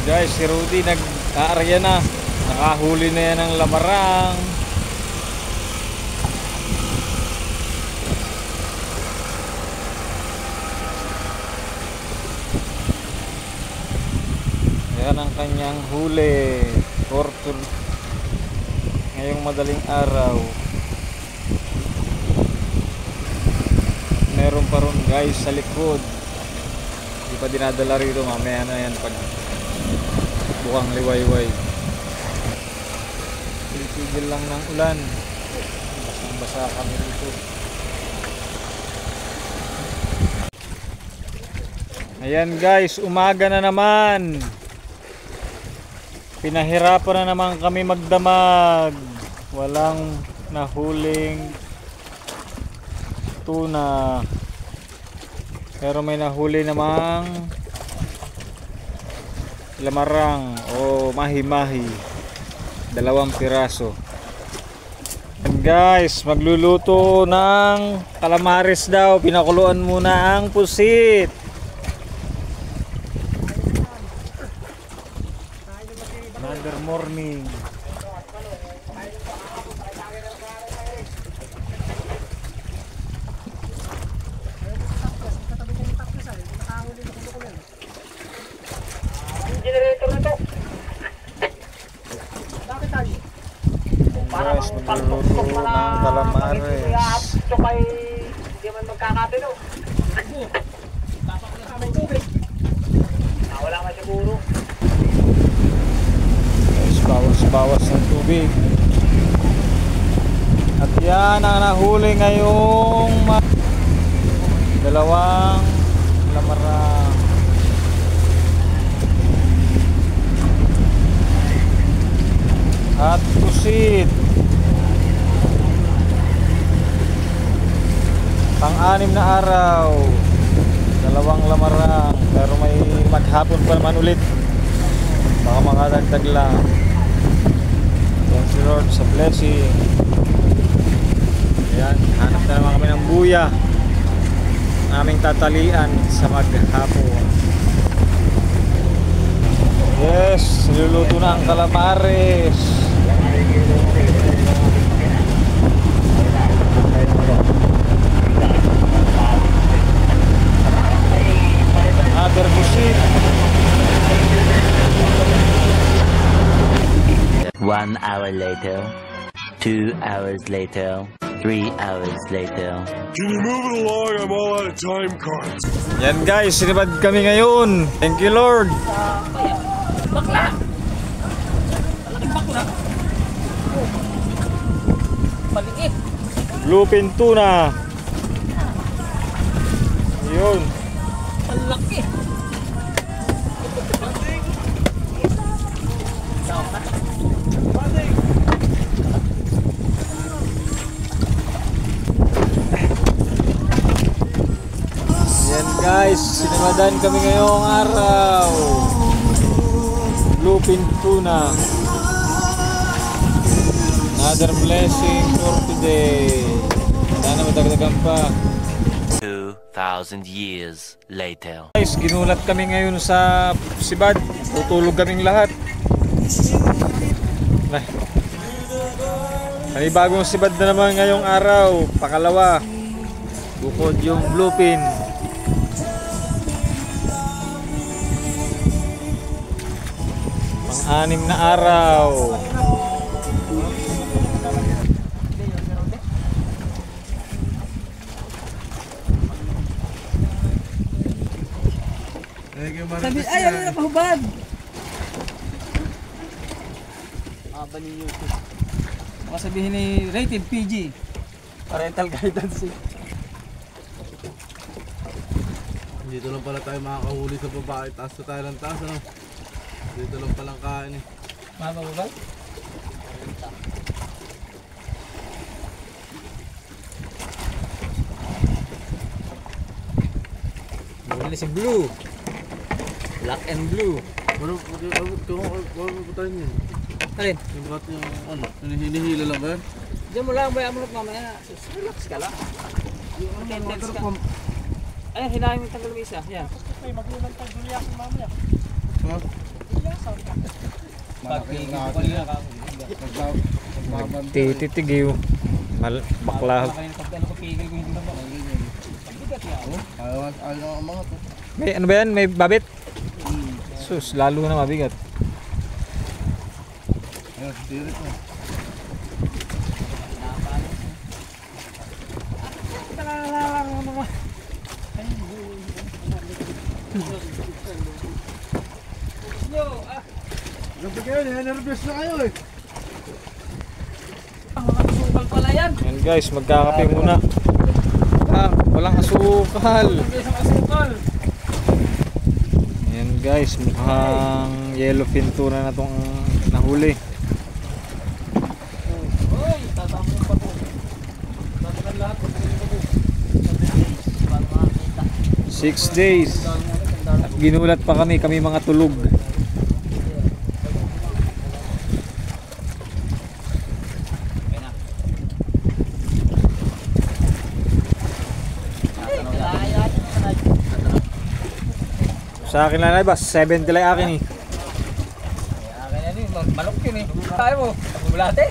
Guys, si Rudy nag-aarya na. Nakahuli na yan ng lamarang. Yan ang kanyang huli. Tortur. Ngayong madaling araw. Meron pa ron guys sa likod. Hindi pa dinadala rito. Mamaya na yan pag bukang liwayway. Tigil lang ng ulan. Basang-basa kami dito. Ayan guys, umaga na naman. Pinahirapan na naman kami magdamag. Walang nahuling tuna. Pero may nahuli namang lamarang o mahi-mahi. 2 piraso. And guys, magluluto ng calamares daw. Pinakuluan muna ang pusit. Another morning. Guys, magluluto ng calamares. Hindi man magkakatino. Wala man siguro. Guys, bawas-bawas ng tubig. At yan ang nahuli ngayong 2 lamarang. At pusit. Pang-6 na araw. 2 lamarang. Pero may maghapon pa naman ulit. Baka makadagdag lang. Thank you Lord sa blessing. Ayan, hanap na naman kami ng buya. Aming tatalian sa maghapon. Yes, niluluto na ang calamares. Another busit. 1 hour later, 2 hours later, 3 hours later. Can you move it along? I'm all out of time cards. Yan guys, sinibad kami ngayon. Thank you Lord. Bakla! Malaking bakla. Maliit. Bluefin tuna. Yun. Malaki. Yan guys, sinimadan kami ngayong araw. Bluefin tuna. Another blessing for today. Sana madagdagan pa. 2,000 years later. Guys, ginulat kami ngayon sa sibad. Tutulog kaming lahat. May bagong sibad na naman ngayong araw. Pakalawa. Bukod yung bluefin. Pang-6 na araw. Sabi, ay, ano na pahubad? Aba ni YouTube. Baka sabihin ni rated PG. Parental guidance eh. Dito lang pala tayo makakahuli sa babae. Taas na tayo ng taas, ano? Dito lang palang kain eh. Mabababa? Bumili si Blue. Black and Blue. Ano ba tayo niyan? Alin? Yung ba't yung ano? Hinihila lang ba yan? Diyan mo lang, bayaan mo lang mamaya. Relax ka lang. Attendance ka. Ayan, hinahin mo yung tanggal ng isa. Yan. May magulang tag-Julia kung mamaya. Ha? Pagpigil ko kanina ka. Tititig yun. Bakla. Kanina pag ano ko pigil ko hindi na ba? Bigat niya ako. Ayaw ang mga to. May ano ba yan? May babit? Sus, lalo na mabigat. Ayun, spirit mo. Grabe kayo, nervous na kayo eh. Sukal pala yan. Yan guys, magkakape muna. Walang asukal. Isang asukal. Yan guys, mukhang yellowfin tuna na itong nahuli. Oy, tatamo pa po. Tatakan lahat. 6 days. At ginulat pa kami mga tulog. Sa akin lang na ba? 70 lang akin eh. Akin yan eh, manok yun eh. Kaya mo, bulate.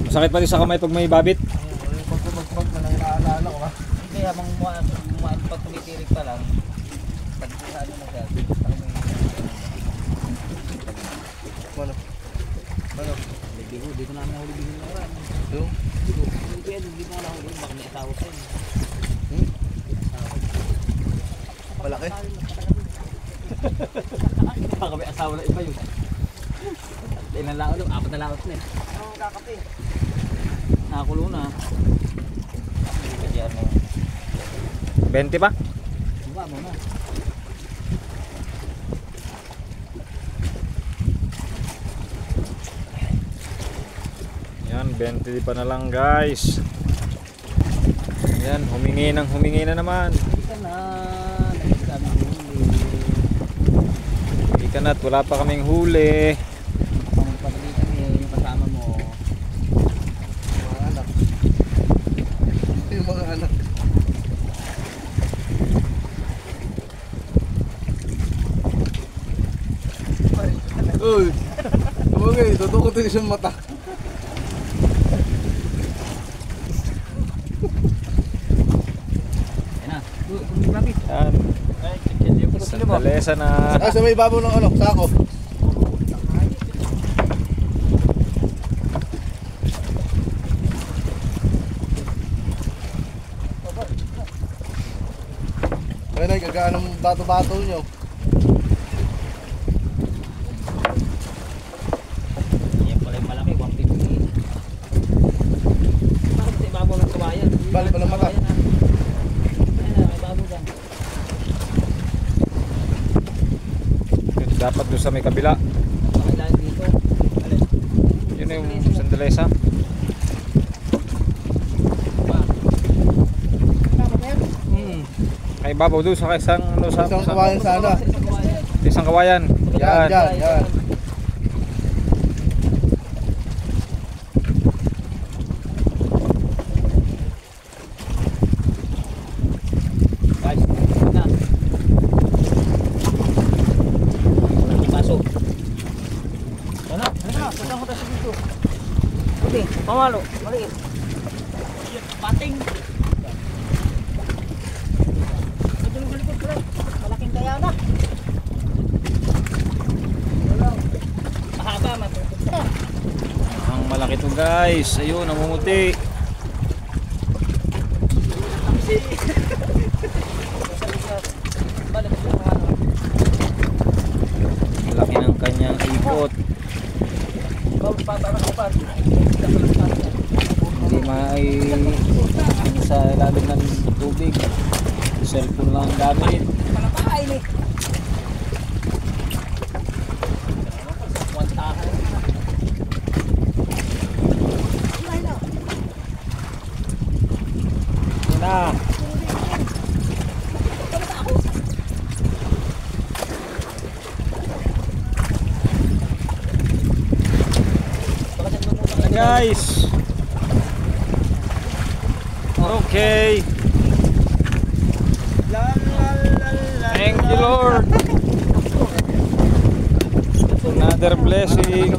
Masakit pa rin sa kamay pag may babit. Pag na nangilaalala ko ha. Hindi, habang pag tumitirik pa lang, pag sa ano na siya, Ano? Ano? hindi ko namin nahuli bigyan na rin. Yung? Hindi ko na nahuli, baka may asawa ko yun. Malaki? Baka may asawa na iba yun. Ilan laot lang, 4 na laot na eh. Oo, kakape. Nakakulo na. Kasi ano, 20 pa? buka mo na. Yan, 20 pa na lang guys. Yan, humingi na naman. Hindi ka na, nagkami huli. Hindi ka na't wala pa kaming huli. Pamagpapali kami, yung kasama mo. Mga anak. Yung mga anak. Uy! Tumugay, tutukutin siyang mata. Yan na. Kumibabit. Yan, sandalesa na. Ah, sa may ibabaw ng ano, sako. Kaya na, gagaan ng bato-bato nyo. Yan pala yung malaki, 150. Bakit sa ibabaw ng kawayan? Balik pa ng mata. Ayan na, may babaw dyan. Dapat doon sa may kabila. Pakailan dito. Alin? Yun yung sandalesa. Kay babaw doon sa isang ano sa Isang kawayan sana. isang kawayan. Yan, yan, yan. Guys, na. Pasok. Ano? Pasok ko tayo dito. Puti, pamalo, maliit. Pating. Malaking kaya na. Mahaba, matutok. Ang malaki to guys. Ayun, namumuti. Laki ng kanyang ikot. Hindi mai sa ilalim ng tubig. Cellphone lang ang gamit. Malakain eh. Yun na. Guys. Okay. Thank you Lord. Another blessing.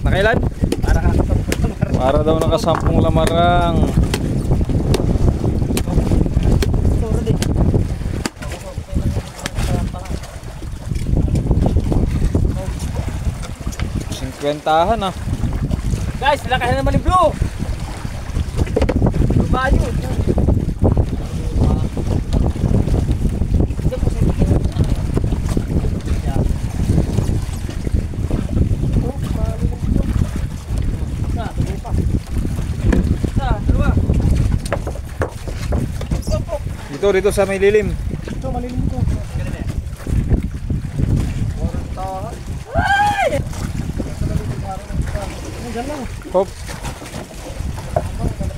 Nakailan? Para daw nakasampung lamarang. Kwentahan ah. Guys, lakasan naman yung blue. Bayo. Dito sa may lilim. Ito, malilim ko. Hop.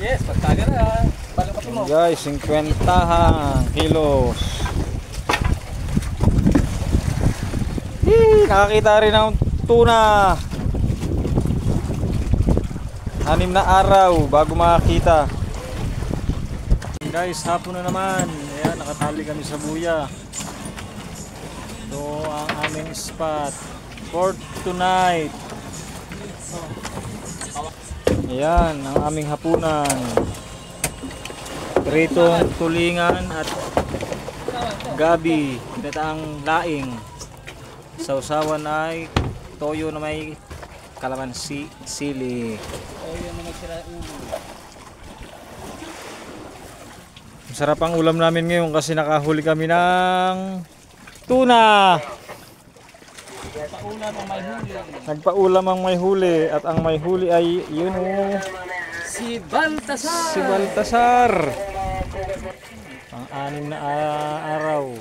Yes, pagtaga na. Palapati mo. Guys, 50 kilos. Nakakita rin ng tuna. 6 na araw bago makakita. Guys, hapon na naman. Ayan, nakatali kami sa buya. Ito ang aming spot for tonight. Ayan, ang aming hapunan. Pritong tulingan at gabi, pinataang laing. Sausawan ay toyo na may kalamansi, sili. Toyo na magsira ulo. Masarap ang ulam namin ngayon kasi nakahuli kami ng tuna. Paulan ang may huli. Nagpaulam ang may huli at ang may huli ay yun oh, Si Baltasar. si Baltasar. Ang 6 na araw.